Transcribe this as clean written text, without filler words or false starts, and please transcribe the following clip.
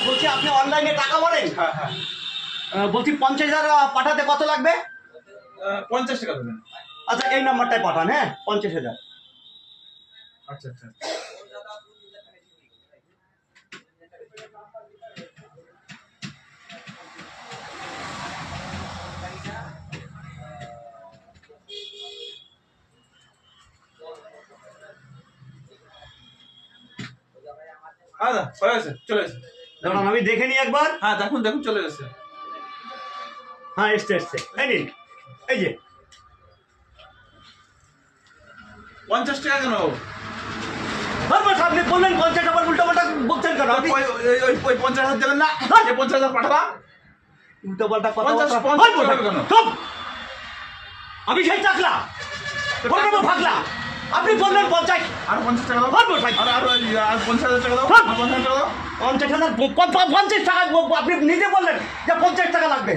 বলছি আপনি অনলাইনে টাকা ভরেন? হ্যাঁ হ্যাঁ। বলছি 50,000 পাঠাতে কত লাগবে? 50 টাকা দেবেন। আচ্ছা এই নাম্বারটায় পাঠান। হ্যাঁ 50,000। আচ্ছা আচ্ছা। আচ্ছা হয়ে গেছে, চলে গেছে। দাঁড়ান আমি দেখে নিই একবার। হ্যাঁ দেখুন দেখুন, চলে গেছে। হ্যাঁ এসছে এসছে, এই নিন। এই যে 50 টাকা কেন? বারবার আপনি বললেন 50 আবার উল্টো পাল্টা বলছেন কেন? আপনি ওই 50,000 দেবেন না? এই 50,000 পাঠালাম। উল্টো পাল্টা কথা 50 বলছেন কেন? চুপ! আমি সেই চাকলা বলবো ভাগলা। আপনি বললেন 50। আর 50 টাকা দাও। বলবো ভাই আর 50,000 টাকা দাও। হ্যাঁ। 50,000 টাকা দাও। 50,000 50 টাকা আপনি নিজে বললেন যে 50 টাকা লাগবে।